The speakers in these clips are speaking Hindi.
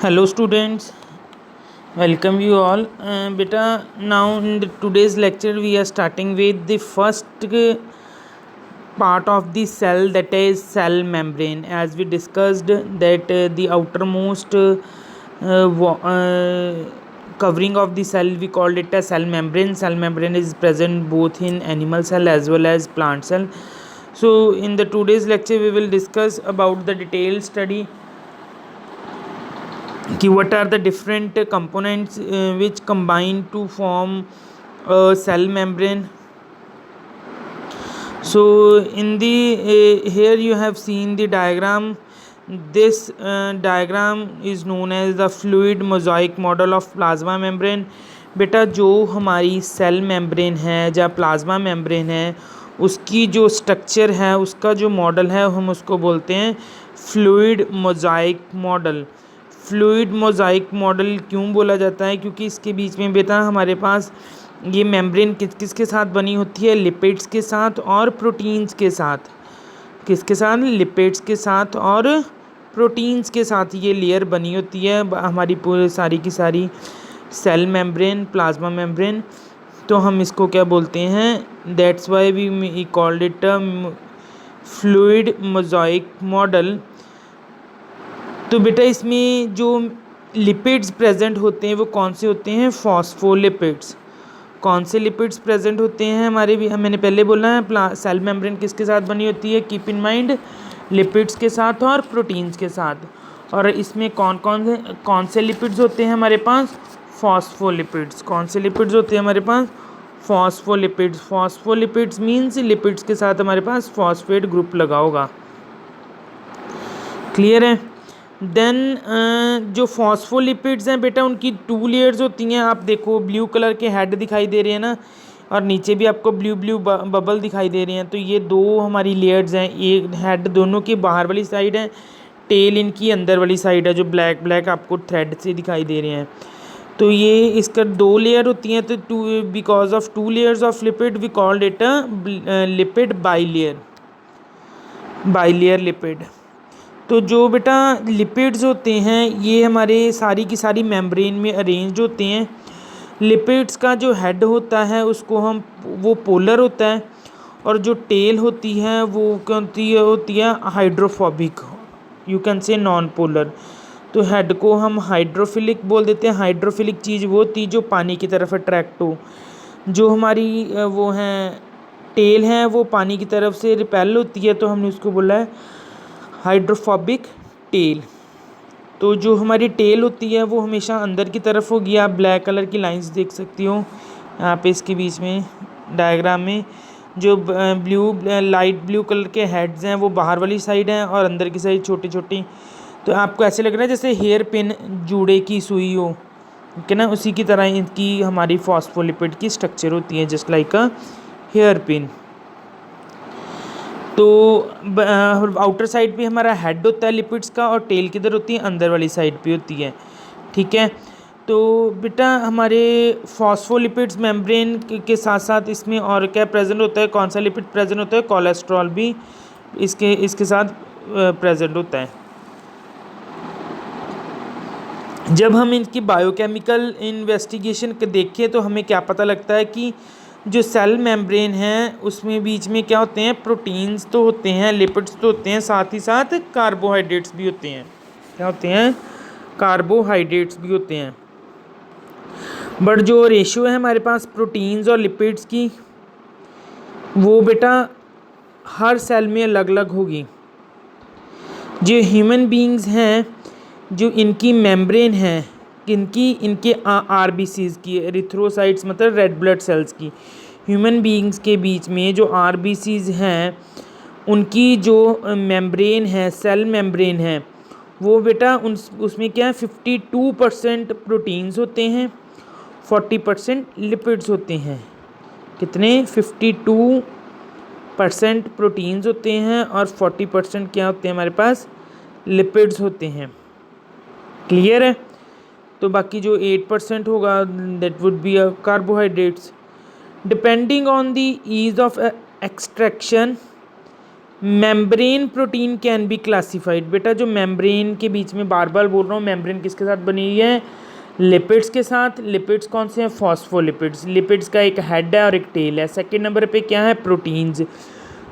Hello students, welcome you all. Beta, now in today's lecture we are starting with the first part of the cell, that is cell membrane. As we discussed that the outermost covering of the cell, we called it a cell membrane. Cell membrane is present both in animal cell as well as plant cell. So in the today's lecture we will discuss about the detailed study कि what are the different components which combine to form a cell membrane. So in the here you have seen the diagram. This diagram is known as the fluid mosaic model of plasma membrane. बेटा जो हमारी सेल मेम्ब्रेन है या प्लाज्मा मेम्ब्रेन है उसकी जो स्ट्रक्चर है उसका जो मॉडल है हम उसको बोलते हैं fluid mosaic model. Fluid mosaic model क्यों बोला जाता है? क्योंकि इसके बीच में बेटा हमारे पास ये मेम्ब्रेन किसके साथ बनी होती है? लिपिड्स के साथ और प्रोटीन्स के साथ. किसके साथ? लिपिड्स के साथ और प्रोटीन्स के साथ ये लेयर बनी होती है हमारी पूरी सारी की सारी सेल मेम्ब्रेन, प्लाज्मा मेम्ब्रेन. तो हम इसको क्या बोलते हैं? That's why we called it fluid mosaic model. तो बेटा इसमें जो लिपिड्स प्रेजेंट होते हैं वो कौन से होते हैं? फॉस्फोलिपिड्स. कौन से लिपिड्स प्रेजेंट होते हैं हमारे भी? मैंने पहले बोला है सेल मेम्ब्रेन किसके साथ बनी होती है? कीप इन माइंड, लिपिड्स के साथ और प्रोटीन्स के साथ. और इसमें कौन से लिपिड्स होते हैं हमारे पास? फॉस्फोलिपिड्स. कौन से लिपिड्स होते हैं हमारे पास? फॉस्फोलिपिड्स. फॉस्फोलिपिड्स मीन्स लिपिड्स के साथ हमारे पास फॉस्फेट ग्रुप लगा होगा. क्लियर है? देन जो फॉस्फोलिपिड्स हैं बेटा उनकी 2 लेयर्स होती हैं. आप देखो ब्लू कलर के हेड दिखाई दे रहे हैं ना, और नीचे भी आपको ब्लू बबल दिखाई दे रहे हैं. तो ये 2 हमारी लेयर्स हैं. एक हेड दोनों की बाहर वाली साइड है, टेल इनकी अंदर वाली साइड है जो ब्लैक आपको थ्रेड से दिखाई दे रहे हैं. तो ये इसका 2 लेयर होती हैं. तो because of 2 layers of lipid we called it lipid bilayer lipid. तो जो बेटा लिपिड्स होते हैं ये हमारे सारी की सारी मेम्ब्रेन में अरेंज होते हैं. लिपिड्स का जो हेड होता है उसको वो पोलर होता है, और जो टेल होती है वो होती है hydrophobic, you can say non polar. तो हेड को हम हाइड्रोफिलिक बोल देते हैं. हाइड्रोफिलिक चीज़ वो होती जो पानी की तरफ अट्रैक्ट हो. जो हमारी वो हैं टेल हैं वो पानी की तरफ से रिपेल होती है, तो हमने उसको बोला है हाइड्रोफोबिक टेल. तो जो हमारी टेल होती है वो हमेशा अंदर की तरफ होगी. आप ब्लैक कलर की लाइंस देख सकती हो यहाँ पे इसके बीच में डायग्राम में. जो लाइट ब्लू कलर के हेड्स हैं वो बाहर वाली साइड हैं और अंदर की साइड छोटी छोटी. तो आपको ऐसे लग रहा है जैसे हेयर पिन जूड़े की सुई हो, ठीक है ना? उसी की तरह इनकी हमारी फॉस्फोलिपिड की स्ट्रक्चर होती है, just like a hair pin. तो आउटर साइड पे हमारा हेड होता है लिपिड्स का, और टेल किधर होती है? अंदर वाली साइड पे होती है. ठीक है? तो बेटा हमारे फॉस्फोलिपिड्स मेम्ब्रेन के साथ साथ इसमें और क्या प्रेजेंट होता है? कौन सा लिपिड प्रेजेंट होता है? कोलेस्ट्रॉल भी इसके साथ प्रेजेंट होता है. जब हम इनकी बायोकेमिकल इन्वेस्टिगेशन देखें तो हमें क्या पता लगता है कि जो सेल मेम्ब्रेन है उसमें बीच में क्या होते हैं? प्रोटीन्स तो होते हैं, लिपिड्स तो होते हैं, साथ ही साथ कार्बोहाइड्रेट्स भी होते हैं. क्या होते हैं? कार्बोहाइड्रेट्स भी होते हैं. बट जो रेशियो है हमारे पास प्रोटीन्स और लिपिड्स की वो बेटा हर सेल में अलग अलग होगी. जो ह्यूमन बींग्स हैं जो इनकी मेम्ब्रेन है इनके आरबीसीज की, एरिथ्रोसाइट्स मतलब रेड ब्लड सेल्स की, ह्यूमन बीइंग्स के बीच में जो आरबीसीज हैं उनकी जो मेम्ब्रेन है, सेल मेम्ब्रेन है, वो बेटा उसमें क्या है? 52% प्रोटीन्स होते हैं, 40% लिपिड्स होते हैं. कितने? 52% प्रोटीन्स होते हैं और 40% क्या होते हैं हमारे पास? लिपिड्स होते हैं. क्लियर है? तो बाकी जो 8% होगा that would be carbohydrates. Depending on the ease of extraction membrane protein can be classified. बेटा जो मेम्ब्रेन के बीच में बार बार बोल रहा हूँ, मेम्ब्रेन किसके साथ बनी हुई है? लिपिड्स के साथ। लिपिड्स कौन से हैं? फॉस्फोलिपिड्स। लिपिड्स का एक हेड है और एक टेल है। सेकेंड नंबर पे क्या है? प्रोटीन्स।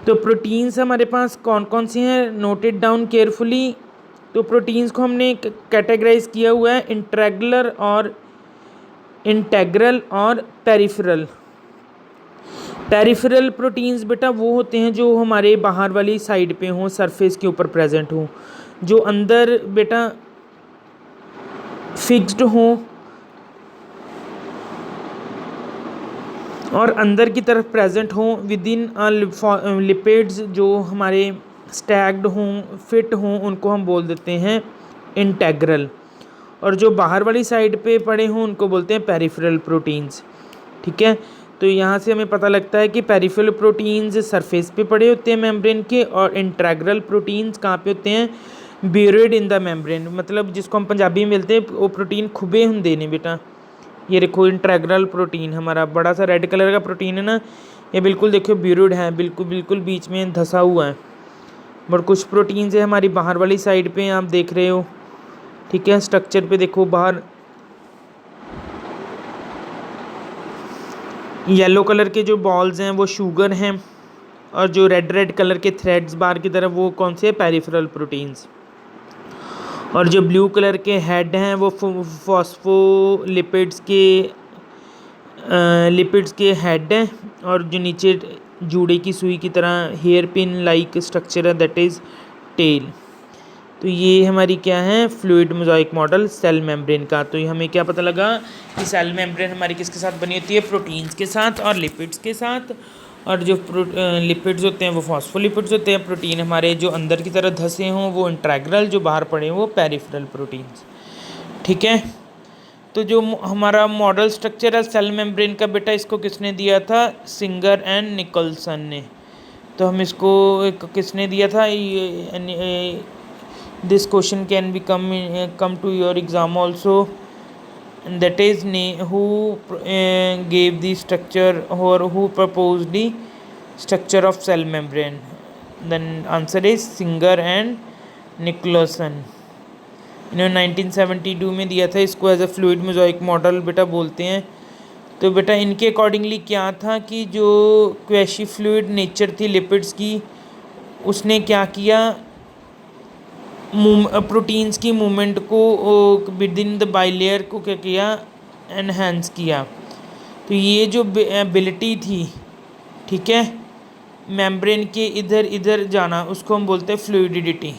तो प्रोटीन्स हमारे पास कौन कौन सी हैं? Noted down carefully. तो प्रोटीन्स को हमने कैटेगराइज किया हुआ है इंट्रेगुलर और इंटेग्रल और पेरिफेरल। पेरिफेरल प्रोटीन्स बेटा वो होते हैं जो हमारे बाहर वाली साइड पे हों, सरफेस के ऊपर प्रेजेंट हों, जो अंदर बेटा फिक्स्ड हों और अंदर की तरफ प्रेजेंट हों विद इन लिपिड्स, जो हमारे स्टैग्ड हों, फिट हों, उनको हम बोल देते हैं इंटेग्रल। और जो बाहर वाली साइड पे पड़े हों उनको बोलते हैं पेरिफेरल प्रोटीन्स। ठीक है, तो यहाँ से हमें पता लगता है कि पेरिफेरल प्रोटीन्स सरफेस पे पड़े होते हैं मेम्ब्रेन के, और इंट्रेग्रल प्रोटीन्स कहाँ पे होते हैं? Buried in the membrane. मतलब जिसको हम पंजाबी में मिलते हैं वो प्रोटीन खुबे होंगे ने बेटा। ये देखो इंट्रेग्रल प्रोटीन हमारा बड़ा सा रेड कलर का प्रोटीन है ना, ये बिल्कुल देखो ब्यूरिड है, बिल्कुल बिल्कुल बीच में धंसा हुआ है। बट कुछ प्रोटीन्स है हमारी बाहर वाली साइड पे, आप देख रहे हो। ठीक है, स्ट्रक्चर पे देखो, बाहर येलो कलर के जो बॉल्स हैं वो शुगर हैं, और जो रेड रेड कलर के थ्रेड्स बाहर की तरफ वो कौन से? Peripheral proteins. और जो ब्लू कलर के हेड हैं वो फॉस्फोलिपिड्स के हेड हैं, और जो नीचे जूड़े की सुई की तरह हेयर पिन लाइक स्ट्रक्चर है दैट इज़ टेल। तो ये हमारी क्या है? Fluid mosaic model cell membrane का। तो ये हमें क्या पता लगा कि सेल मेम्ब्रेन हमारी किसके साथ बनी होती है? प्रोटीन्स के साथ और लिपिड्स के साथ। और जो लिपिड्स होते हैं वो फॉस्फोलिपिड्स होते हैं। प्रोटीन हमारे जो अंदर की तरह धंसे हों वो इंट्रेग्रल, जो बाहर पड़े हों वो पेरिफेरल प्रोटीन्स। ठीक है, तो जो हमारा मॉडल स्ट्रक्चर है सेल मेम्ब्रेन का बेटा, इसको किसने दिया था? सिंगर एंड निकल्सन ने। तो हम इसको किसने दिया था? This question can be come to your exam also, and that is who gave the structure or who proposed the structure of cell membrane? Then answer is Singer and Nicholson। इन्होंने 1972 में दिया था इसको as a fluid mosaic model बेटा बोलते हैं। तो बेटा इनके अकॉर्डिंगली क्या था कि जो क्वैशी फ्लूइड नेचर थी लिपिड्स की, उसने क्या किया? प्रोटीन्स की मूवमेंट को विद इन द बाइलेयर को क्या किया? एनहेंस किया। तो ये जो एबिलिटी थी, ठीक है, मेम्ब्रेन के इधर इधर जाना, उसको हम बोलते हैं फ्लूइडिटी।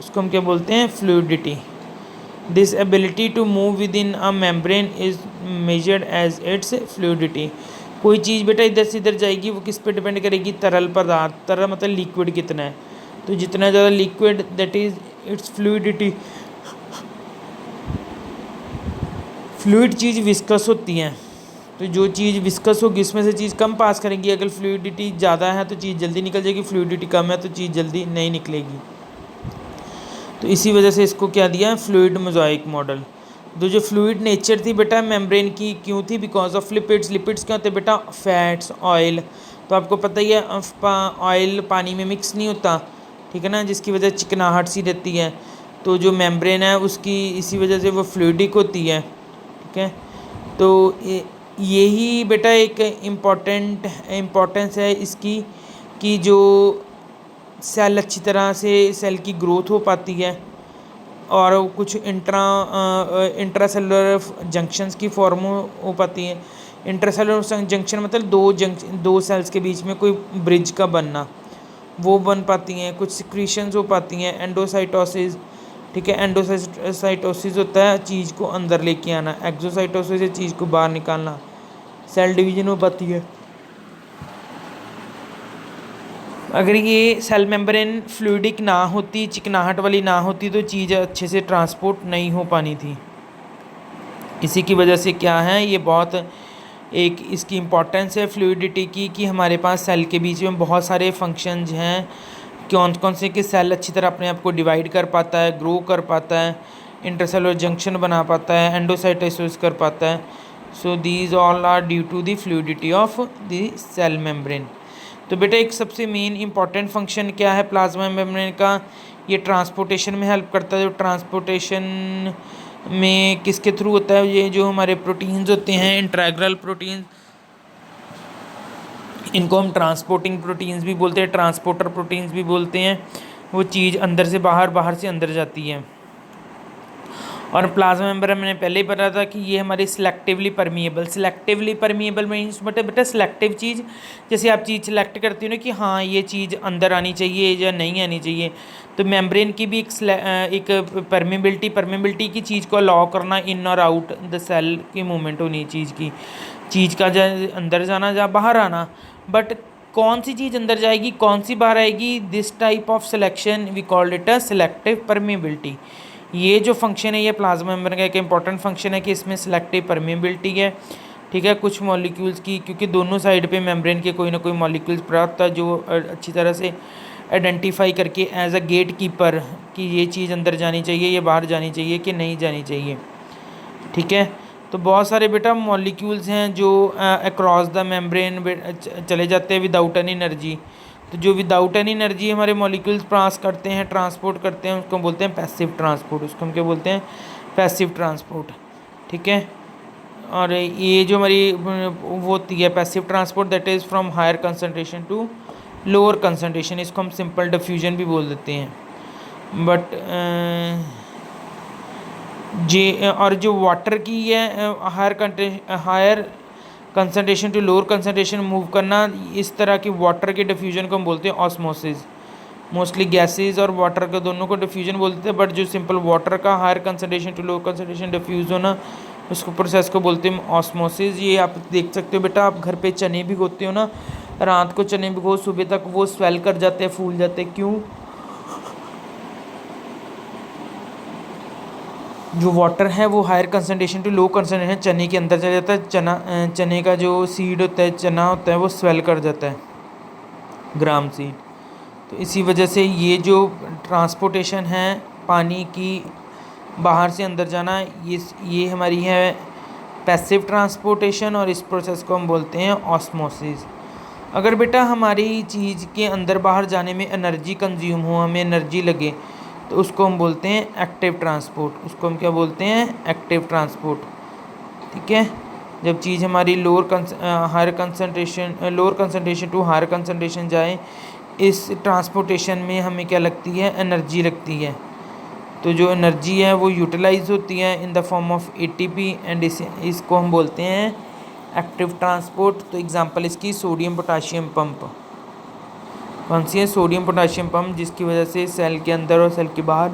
उसको हम क्या बोलते हैं? Fluidity. This ability to move within a membrane is measured as its fluidity. कोई चीज़ बेटा इधर से इधर जाएगी, वो किस पे डिपेंड करेगी? तरल पदार्थ। तरल मतलब लिक्विड कितना है, तो जितना ज़्यादा liquid that is it's fluidity. Fluid cheese viscous होती है, तो जो चीज़ विस्कस होगी उसमें से चीज़ कम पास करेंगी। अगर फ्लूइडिटी ज़्यादा है तो चीज़ जल्दी निकल जाएगी, फ्लूइडिटी कम है तो चीज़ जल्दी नहीं निकलेगी। तो इसी वजह से इसको क्या दिया? Fluid mosaic model. तो जो फ्लूइड नेचर थी बेटा मेम्ब्रेन की, क्यों थी? Because of lipids. लिपिड्स क्या होते हैं बेटा? Fats, oil. तो आपको पता ही है ऑयल पानी में मिक्स नहीं होता, ठीक है ना, जिसकी वजह चिकनाहट सी रहती है। तो जो मेम्ब्रेन है उसकी इसी वजह से वो फ्लूइडिक होती है। ठीक है, तो यही बेटा एक इम्पोर्टेंस है इसकी कि जो सेल अच्छी तरह से सेल की ग्रोथ हो पाती है, और कुछ इंट्रासेलुलर जंक्शंस की फॉर्म हो पाती है। इंट्रासेलुलर जंक्शन मतलब दो सेल्स के बीच में कोई ब्रिज का बनना, वो बन पाती हैं। कुछ सिक्रीशंस हो पाती हैं। एंडोसाइटोसिस, ठीक है, एंडोसाइटोसिस होता है चीज़ को अंदर लेके आना। एक्सोसाइटोसिस है चीज़ को बाहर निकालना। सेल डिवीजन हो पाती है। अगर ये सेल मेम्ब्रेन फ्लूइडिक ना होती, चिकनाहट वाली ना होती, तो चीज़ अच्छे से ट्रांसपोर्ट नहीं हो पानी थी। इसी की वजह से क्या है, ये बहुत एक इसकी इम्पोर्टेंस है फ्लूइडिटी की, कि हमारे पास सेल के बीच में बहुत सारे फंक्शंस हैं। कौन कौन से कि सेल अच्छी तरह अपने आप को डिवाइड कर पाता है, ग्रो कर पाता है, इंटरसेलुलर जंक्शन बना पाता है, एंडोसाइटोसिस कर पाता है। So these all are due to the fluidity of the cell membrane. तो बेटा एक सबसे मेन इंपॉर्टेंट फंक्शन क्या है प्लाज्मा मेम्ब्रेन का, ये ट्रांसपोर्टेशन में हेल्प करता है। जो ट्रांसपोर्टेशन में किसके थ्रू होता है, ये जो हमारे प्रोटीन्स होते हैं इंट्राग्रल प्रोटीन्स, इनको हम ट्रांसपोर्टिंग प्रोटीन्स भी बोलते हैं, ट्रांसपोर्टर प्रोटीन्स भी बोलते हैं। वो चीज़ अंदर से बाहर, बाहर से अंदर जाती है। और प्लाज्मा मेम्ब्रेन मैंने पहले ही पता था कि ये हमारी सिलेक्टिवली परमिएबल मीन्स बेटा सिलेक्टिव चीज़, जैसे आप चीज़ सेलेक्ट करती हो ना कि हाँ ये चीज़ अंदर आनी चाहिए या नहीं आनी चाहिए, तो मेम्ब्रेन की भी एक परमेबिलिटी की चीज़ को अलाउ करना, इन और आउट द सेल की मूवमेंट होनी चीज़ का अंदर जाना या बाहर आना। बट कौन सी चीज़ अंदर जाएगी, कौन सी बाहर आएगी, this type of selection we called it a selective permeability. ये जो फंक्शन है ये प्लाज्मा मेम्ब्रेन का एक इंपॉर्टेंट फंक्शन है कि इसमें सिलेक्टिव परमेबिलिटी है, ठीक है, कुछ मॉलिक्यूल्स की, क्योंकि दोनों साइड पे मेम्ब्रेन के कोई ना कोई मॉलिक्यूल्स पड़ा होता है जो अच्छी तरह से आइडेंटिफाई करके एज अ गेट कीपर कि ये चीज़ अंदर जानी चाहिए, ये बाहर जानी चाहिए कि नहीं जानी चाहिए, ठीक है। तो बहुत सारे बेटा मॉलिक्यूल्स हैं जो अक्रॉस द मेम्ब्रेन चले जाते हैं विदाउट एनी एनर्जी। तो जो विदाउट एनी एनर्जी हमारे मॉलिक्यूल्स पास करते हैं, ट्रांसपोर्ट करते हैं, उसको बोलते हैं पैसिव ट्रांसपोर्ट। उसको हम क्या बोलते हैं, पैसिव ट्रांसपोर्ट, ठीक है। और ये जो हमारी वो होती है passive transport, that is from higher concentration to lower concentration, इसको हम सिंपल डिफ्यूजन भी बोल देते हैं। बट और जो वाटर की है higher concentration to lower concentration move करना, इस तरह की वाटर के डिफ्यूजन को हम बोलते हैं ऑस्मोसिस। मोस्टली गैसेज और वाटर के दोनों को डिफ्यूजन बोलते हैं, बट जो सिंपल वाटर का higher concentration to lower concentration diffuse होना, उसको प्रोसेस को बोलते हैं ऑस्मोसिस। ये आप देख सकते हो बेटा, आप घर पे चने भिगोते हो ना, रात को चने भिगो, सुबह तक वो स्वेल कर जाते हैं, फूल जाते हैं, क्यों? जो वाटर है वो higher concentration to low concentration चने के अंदर चला जाता है, चने का जो सीड होता है, चना होता है, वो स्वेल कर जाता है, ग्राम सीड। तो इसी वजह से ये जो ट्रांसपोर्टेशन है पानी की बाहर से अंदर जाना, ये हमारी है पैसिव ट्रांसपोर्टेशन, और इस प्रोसेस को हम बोलते हैं ऑस्मोसिस। अगर बेटा हमारी चीज़ के अंदर बाहर जाने में एनर्जी कंज्यूम हो, हमें एनर्जी लगे, तो उसको हम बोलते हैं एक्टिव ट्रांसपोर्ट। उसको हम क्या बोलते हैं, एक्टिव ट्रांसपोर्ट, ठीक है। जब चीज़ हमारी lower concentration to higher concentration जाए, इस ट्रांसपोर्टेशन में हमें क्या लगती है, एनर्जी लगती है। तो जो एनर्जी है वो यूटिलाइज होती है in the form of ATP, and इसको हम बोलते हैं एक्टिव ट्रांसपोर्ट। तो एग्जांपल इसकी सोडियम पोटाशियम पंप। कौन सी है, सोडियम पोटाशियम पंप, जिसकी वजह से सेल के अंदर और सेल के बाहर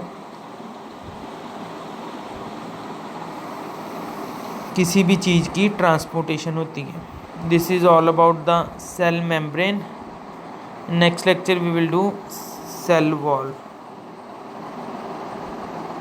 किसी भी चीज़ की ट्रांसपोर्टेशन होती है। This is all about the cell membrane. Next lecture we will do cell wall.